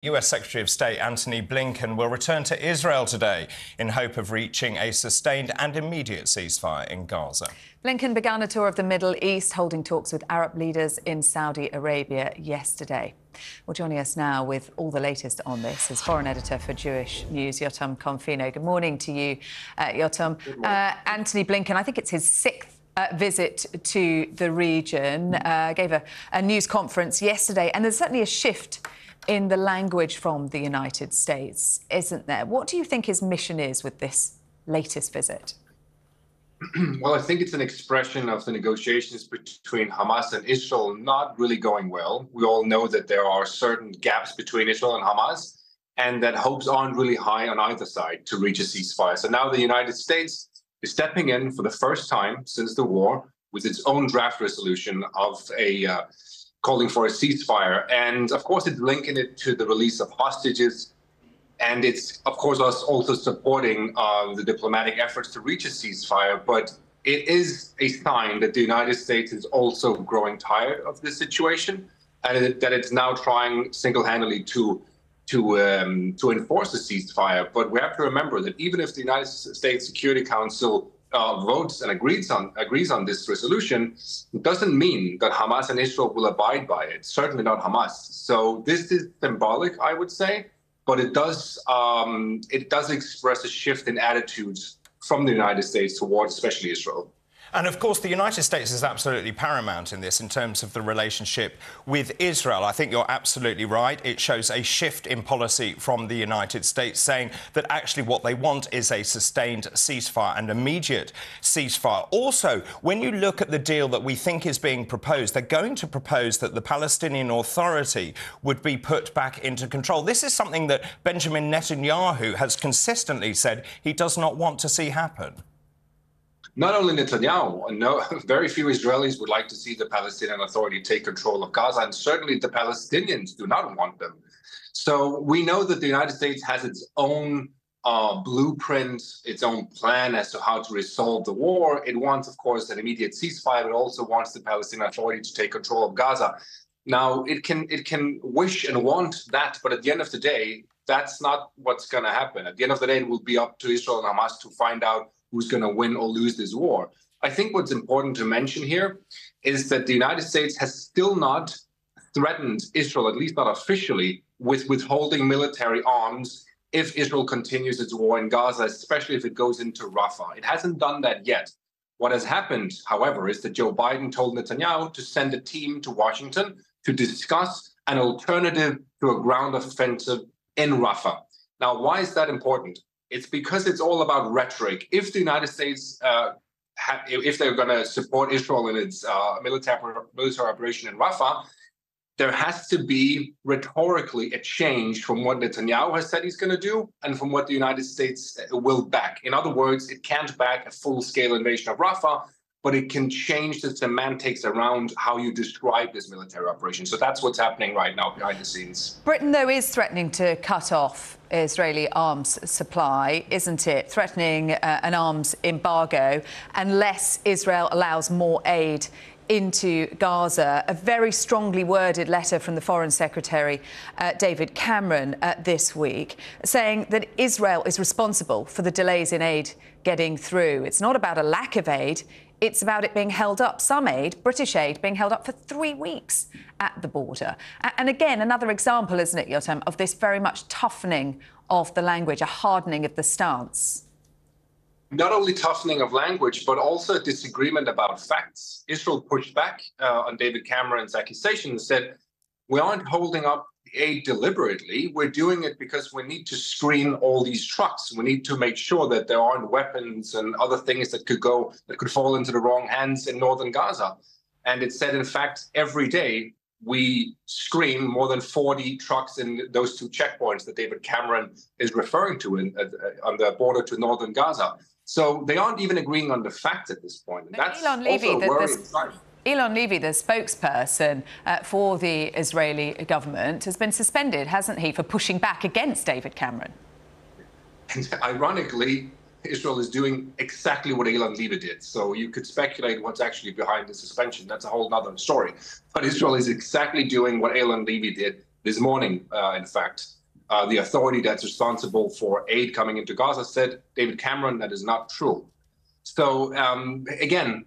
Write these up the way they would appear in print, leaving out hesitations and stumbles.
US Secretary of State Antony Blinken will return to Israel today in hope of reaching a sustained and immediate ceasefire in Gaza. Blinken began a tour of the Middle East, holding talks with Arab leaders in Saudi Arabia yesterday. Well, joining us now with all the latest on this is foreign editor for Jewish News, Yotam Confino. Good morning to you, Yotam. Antony Blinken, I think it's his sixth visit to the region, gave a news conference yesterday, and there's certainly a shift in the language from the United States, isn't there? What do you think his mission is with this latest visit? Well, I think it's an expression of the negotiations between Hamas and Israel not really going well. We all know that there are certain gaps between Israel and Hamas, and that hopes aren't really high on either side to reach a ceasefire. So now the United States is stepping in for the first time since the war with its own draft resolution of calling for a ceasefire. And of course, it's linking it to the release of hostages. And it's, of course, us also supporting the diplomatic efforts to reach a ceasefire. But it is a sign that the United States is also growing tired of this situation, and that it's now trying single-handedly to enforce a ceasefire. But we have to remember that even if the United States Security Council votes and agrees on this resolution, it doesn't mean that Hamas and Israel will abide by it. Certainly not Hamas. So this is symbolic, I would say, but it does express a shift in attitudes from the United States towards especially Israel. And of course, the United States is absolutely paramount in this in terms of the relationship with Israel. I think you're absolutely right. It shows a shift in policy from the United States, saying that actually what they want is a sustained ceasefire and immediate ceasefire. Also, when you look at the deal that we think is being proposed, they're going to propose that the Palestinian Authority would be put back into control. This is something that Benjamin Netanyahu has consistently said he does not want to see happen. Not only Netanyahu, no, very few Israelis would like to see the Palestinian Authority take control of Gaza, and certainly the Palestinians do not want them. So we know that the United States has its own blueprint, its own plan as to how to resolve the war. It wants, of course, an immediate ceasefire, but also wants the Palestinian Authority to take control of Gaza. Now, it can wish and want that, but at the end of the day, that's not what's going to happen. At the end of the day, it will be up to Israel and Hamas to find out who's going to win or lose this war. I think what's important to mention here is that the United States has still not threatened Israel, at least not officially, with withholding military arms if Israel continues its war in Gaza, especially if it goes into Rafah. It hasn't done that yet. What has happened, however, is that Joe Biden told Netanyahu to send a team to Washington to discuss an alternative to a ground offensive in Rafah. Now, why is that important? It's because it's all about rhetoric. If the United States, if they're going to support Israel in its military operation in Rafah, there has to be rhetorically a change from what Netanyahu has said he's going to do and from what the United States will back. In other words, it can't back a full-scale invasion of Rafah, but it can change the semantics around how you describe this military operation. So that's what's happening right now behind the scenes. Britain, though, is threatening to cut off Israeli arms supply, isn't it? Threatening an arms embargo unless Israel allows more aid into Gaza. A very strongly worded letter from the Foreign Secretary, David Cameron, this week, saying that Israel is responsible for the delays in aid getting through. It's not about a lack of aid. It's about it being held up, some aid, British aid, being held up for 3 weeks at the border. And again, another example, isn't it, Yotam, of this very much toughening of the language, a hardening of the stance. Not only toughening of language, but also disagreement about facts. Israel pushed back on David Cameron's accusation and said, we aren't holding up aid deliberately. We're doing it because we need to screen all these trucks. We need to make sure that there aren't weapons and other things that could fall into the wrong hands in northern Gaza. And it said, in fact, every day we screen more than 40 trucks in those two checkpoints that David Cameron is referring to on the border to northern Gaza. So they aren't even agreeing on the facts at this point. And that's Elon Levy, also a worrying sign. Elon Levy, the spokesperson for the Israeli government, has been suspended, hasn't he, for pushing back against David Cameron? And ironically, Israel is doing exactly what Elon Levy did. So you could speculate what's actually behind the suspension. That's a whole other story. But Israel is exactly doing what Elon Levy did this morning, in fact. The authority that's responsible for aid coming into Gaza said, David Cameron, that is not true. So, again,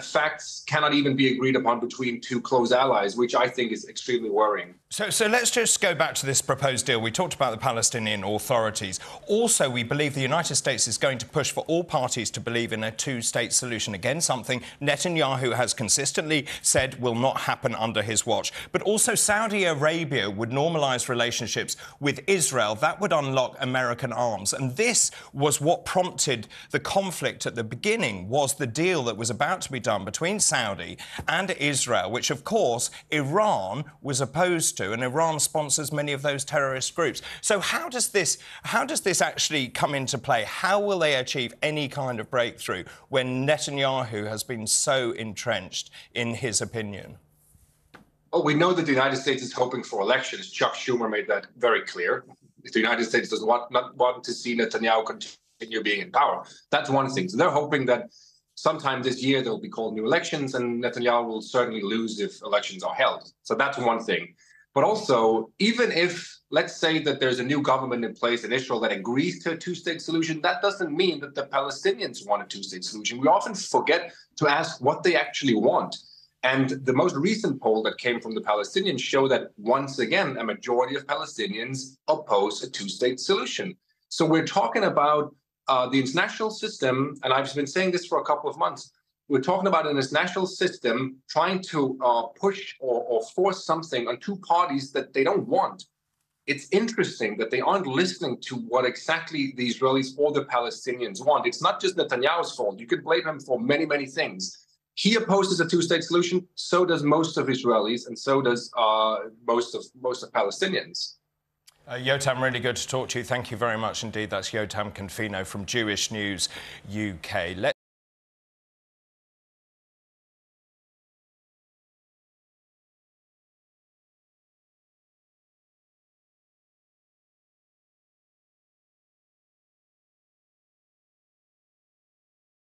facts cannot even be agreed upon between two close allies, which I think is extremely worrying. So let's just go back to this proposed deal. We talked about the Palestinian authorities. Also, we believe the United States is going to push for all parties to believe in a two-state solution. Again, something Netanyahu has consistently said will not happen under his watch. But also Saudi Arabia would normalise relationships with Israel. That would unlock American arms. And this was what prompted the conflict at the beginning, was the deal that was about to be done between Saudi and Israel, which, of course, Iran was opposed to. And Iran sponsors many of those terrorist groups. So how does this actually come into play? How will they achieve any kind of breakthrough when Netanyahu has been so entrenched in his opinion? Oh, we know that the United States is hoping for elections. Chuck Schumer made that very clear. The United States does not want to see Netanyahu continue being in power. That's one thing. So they're hoping that sometime this year there will be called new elections, and Netanyahu will certainly lose if elections are held. So that's one thing. But also, even if, let's say that there's a new government in place in Israel that agrees to a two-state solution, that doesn't mean that the Palestinians want a two-state solution. We often forget to ask what they actually want. And the most recent poll that came from the Palestinians show that, once again, a majority of Palestinians oppose a two-state solution. So we're talking about the international system, and I've been saying this for a couple of months, we're talking about an international system trying to push or force something on two parties that they don't want. It's interesting that they aren't listening to what exactly the Israelis or the Palestinians want. It's not just Netanyahu's fault. You could blame him for many, many things. He opposes a two-state solution. So does most of Israelis, and so does most of Palestinians. Yotam, really good to talk to you. Thank you very much indeed. That's Yotam Confino from Jewish News UK.